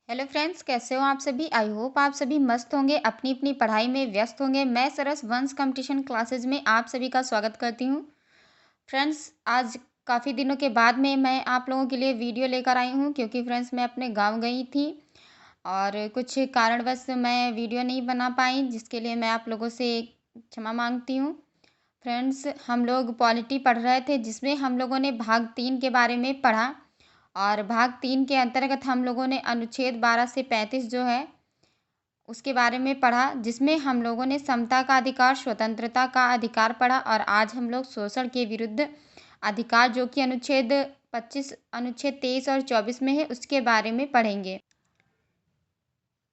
Hello friends, कैसे हो आप सभी। आई होप आप सभी मस्त होंगे, अपनी अपनी पढ़ाई में व्यस्त होंगे। मैं सरस वंश कंपटीशन क्लासेस में आप सभी का स्वागत करती हूँ। फ्रेंड्स, आज काफ़ी दिनों के बाद में मैं आप लोगों के लिए वीडियो लेकर आई हूँ, क्योंकि फ्रेंड्स मैं अपने गांव गई थी और कुछ कारणवश मैं वीडियो नहीं बना पाई, जिसके लिए मैं आप लोगों से क्षमा मांगती हूँ। फ्रेंड्स, हम लोग पॉलिटी पढ़ रहे थे, जिसमें हम लोगों ने भाग 3 के बारे में पढ़ा और भाग 3 के अंतर्गत हम लोगों ने अनुच्छेद 12 से 35 जो है उसके बारे में पढ़ा, जिसमें हम लोगों ने समता का अधिकार, स्वतंत्रता का अधिकार पढ़ा। और आज हम लोग शोषण के विरुद्ध अधिकार, जो कि अनुच्छेद 25, अनुच्छेद 23 और 24 में है, उसके बारे में पढ़ेंगे।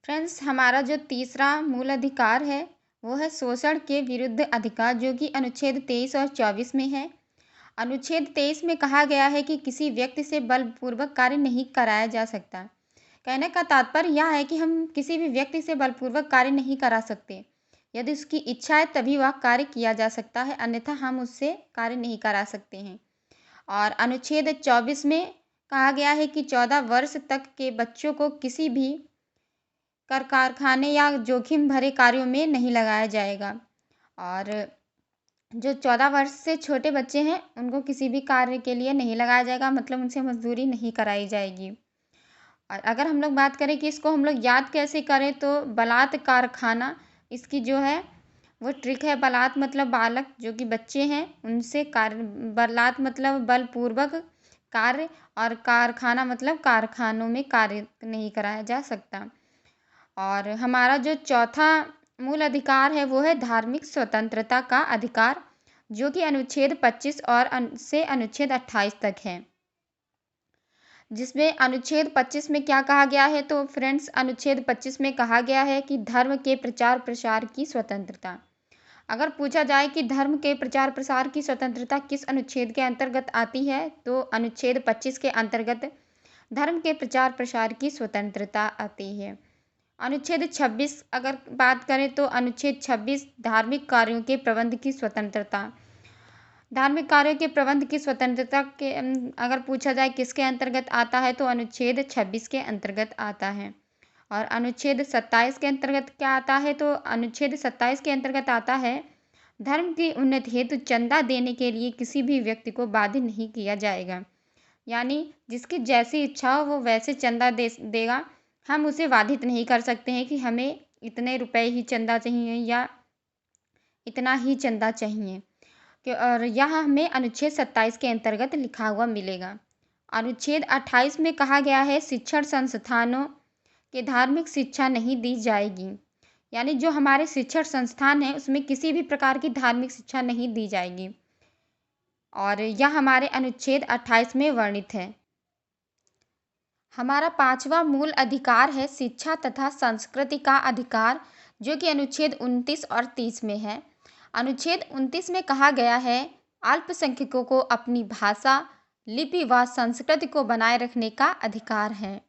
फ्रेंड्स, हमारा जो तीसरा मूल अधिकार है वो है शोषण के विरुद्ध अधिकार, जो कि अनुच्छेद 23 और 24 में है। अनुच्छेद 23 में कहा गया है कि किसी व्यक्ति से बलपूर्वक कार्य नहीं कराया जा सकता। कहने का तात्पर्य यह है कि हम किसी भी व्यक्ति से बलपूर्वक कार्य नहीं करा सकते। यदि उसकी इच्छा है तभी वह कार्य किया जा सकता है, अन्यथा हम उससे कार्य नहीं करा सकते हैं। और अनुच्छेद 24 में कहा गया है कि 14 वर्ष तक के बच्चों को किसी भी कर कारखाने या जोखिम भरे कार्यों में नहीं लगाया जाएगा। और जो 14 वर्ष से छोटे बच्चे हैं उनको किसी भी कार्य के लिए नहीं लगाया जाएगा, मतलब उनसे मजदूरी नहीं कराई जाएगी। और अगर हम लोग बात करें कि इसको हम लोग याद कैसे करें, तो बलात् कारखाना इसकी जो है वो ट्रिक है। बलात् मतलब बालक, जो कि बच्चे हैं, उनसे कार्य, बलात् मतलब बलपूर्वक कार्य, और कारखाना मतलब कारखानों में कार्य नहीं कराया जा सकता। और हमारा जो चौथा मूल अधिकार है वो है धार्मिक स्वतंत्रता का अधिकार, जो कि अनुच्छेद 25 और से अनुच्छेद 28 तक है। जिसमें अनुच्छेद 25 में क्या कहा गया है, तो फ्रेंड्स अनुच्छेद 25 में कहा गया है कि धर्म के प्रचार प्रसार की स्वतंत्रता। अगर पूछा जाए कि धर्म के प्रचार प्रसार की स्वतंत्रता किस अनुच्छेद के अंतर्गत आती है, तो अनुच्छेद 25 के अंतर्गत धर्म के प्रचार प्रसार की स्वतंत्रता आती है। अनुच्छेद 26 अगर बात करें, तो अनुच्छेद 26 धार्मिक कार्यों के प्रबंध की स्वतंत्रता। धार्मिक कार्यों के प्रबंध की स्वतंत्रता के अगर पूछा जाए किसके अंतर्गत आता है, तो अनुच्छेद 26 के अंतर्गत आता है। और अनुच्छेद 27 के अंतर्गत क्या आता है, तो अनुच्छेद 27 के अंतर्गत आता है धर्म की उन्नति हेतु चंदा देने के लिए किसी भी व्यक्ति को बाध्य नहीं किया जाएगा। यानी जिसकी जैसी इच्छा हो वो वैसे चंदा देगा। हम उसे बाधित नहीं कर सकते हैं कि हमें इतने रुपए ही चंदा चाहिए या इतना ही चंदा चाहिए। और यह हमें अनुच्छेद 27 के अंतर्गत लिखा हुआ मिलेगा। अनुच्छेद 28 में कहा गया है शिक्षण संस्थानों के धार्मिक शिक्षा नहीं दी जाएगी। यानी जो हमारे शिक्षण संस्थान हैं उसमें किसी भी प्रकार की धार्मिक शिक्षा नहीं दी जाएगी, और यह हमारे अनुच्छेद 28 में वर्णित है। हमारा पांचवा मूल अधिकार है शिक्षा तथा संस्कृति का अधिकार, जो कि अनुच्छेद 29 और 30 में है। अनुच्छेद 29 में कहा गया है अल्पसंख्यकों को अपनी भाषा, लिपि व संस्कृति को बनाए रखने का अधिकार है।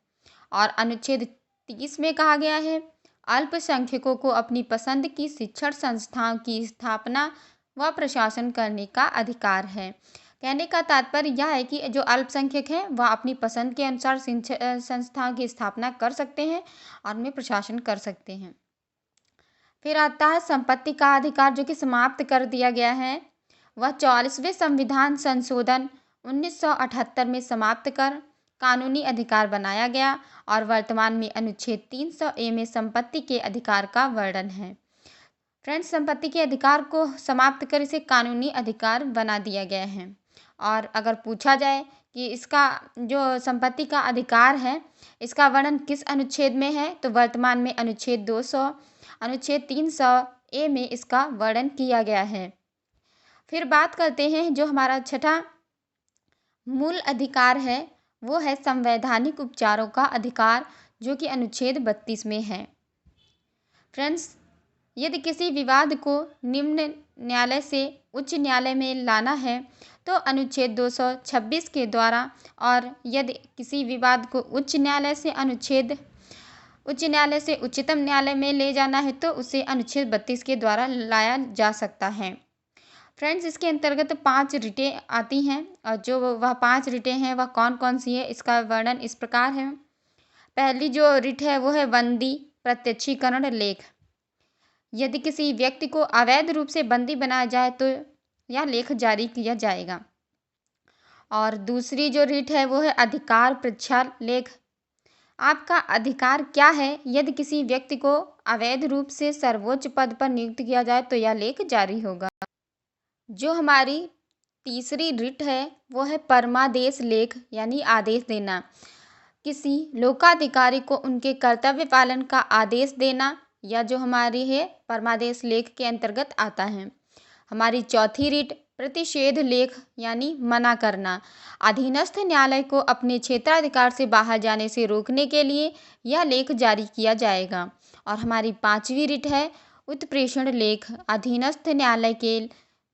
और अनुच्छेद 30 में कहा गया है अल्पसंख्यकों को अपनी पसंद की शिक्षण संस्थाओं की स्थापना व प्रशासन करने का अधिकार है। कहने का तात्पर्य यह है कि जो अल्पसंख्यक हैं वह अपनी पसंद के अनुसार संस्थाओं की स्थापना कर सकते हैं और उनमें प्रशासन कर सकते हैं। फिर आता है संपत्ति का अधिकार, जो कि समाप्त कर दिया गया है। वह 44वें संविधान संशोधन 1978 में समाप्त कर कानूनी अधिकार बनाया गया और वर्तमान में अनुच्छेद 300A में संपत्ति के अधिकार का वर्णन है। फ्रेंड्स, संपत्ति के अधिकार को समाप्त कर इसे कानूनी अधिकार बना दिया गया है। और अगर पूछा जाए कि इसका जो संपत्ति का अधिकार है इसका वर्णन किस अनुच्छेद में है, तो वर्तमान में अनुच्छेद 200, अनुच्छेद 300A में इसका वर्णन किया गया है। फिर बात करते हैं जो हमारा छठा मूल अधिकार है वो है संवैधानिक उपचारों का अधिकार, जो कि अनुच्छेद 32 में है। फ्रेंड्स, यदि किसी विवाद को निम्न न्यायालय से उच्च न्यायालय में लाना है तो अनुच्छेद 226 के द्वारा, और यदि किसी विवाद को उच्च न्यायालय से उच्चतम न्यायालय में ले जाना है तो उसे अनुच्छेद 32 के द्वारा लाया जा सकता है। फ्रेंड्स, इसके अंतर्गत 5 रिटें आती हैं, और जो वह 5 रिटें हैं वह कौन कौन सी है इसका वर्णन इस प्रकार है। पहली जो रिट है वो है बंदी प्रत्यक्षीकरण लेख। यदि किसी व्यक्ति को अवैध रूप से बंदी बनाया जाए तो यह लेख जारी किया जाएगा। और दूसरी जो रिट है वो है अधिकार परीक्षा लेख। आपका अधिकार क्या है? यदि किसी व्यक्ति को अवैध रूप से सर्वोच्च पद पर नियुक्त किया जाए तो यह लेख जारी होगा। जो हमारी तीसरी रिट है वो है परमादेश लेख, यानी आदेश देना। किसी लोकाधिकारी को उनके कर्तव्य पालन का आदेश देना, या जो हमारी है परमादेश लेख के अंतर्गत आता है। हमारी चौथी रिट प्रतिषेध लेख, यानी मना करना। अधीनस्थ न्यायालय को अपने क्षेत्राधिकार से बाहर जाने से रोकने के लिए यह लेख जारी किया जाएगा। और हमारी पांचवी रिट है उत्प्रेषण लेख। अधीनस्थ न्यायालय के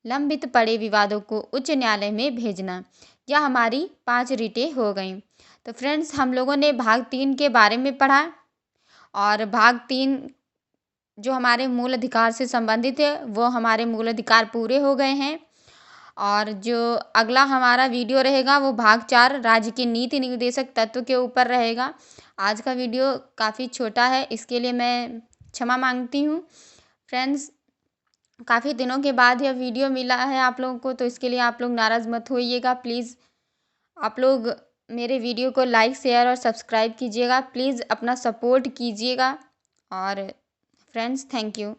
लंबित पड़े विवादों को उच्च न्यायालय में भेजना। यह हमारी 5 रिटें हो गईं। तो फ्रेंड्स, हम लोगों ने भाग 3 के बारे में पढ़ा, और भाग 3 जो हमारे मूल अधिकार से संबंधित है वो हमारे मूल अधिकार पूरे हो गए हैं। और जो अगला हमारा वीडियो रहेगा वो भाग 4 राज्य के नीति निर्देशक तत्व के ऊपर रहेगा। आज का वीडियो काफ़ी छोटा है, इसके लिए मैं क्षमा मांगती हूँ। फ्रेंड्स, काफ़ी दिनों के बाद यह वीडियो मिला है आप लोगों को, तो इसके लिए आप लोग नाराज़ मत होइएगा। प्लीज़ आप लोग मेरे वीडियो को लाइक, शेयर और सब्सक्राइब कीजिएगा। प्लीज़ अपना सपोर्ट कीजिएगा। और फ्रेंड्स, थैंक यू।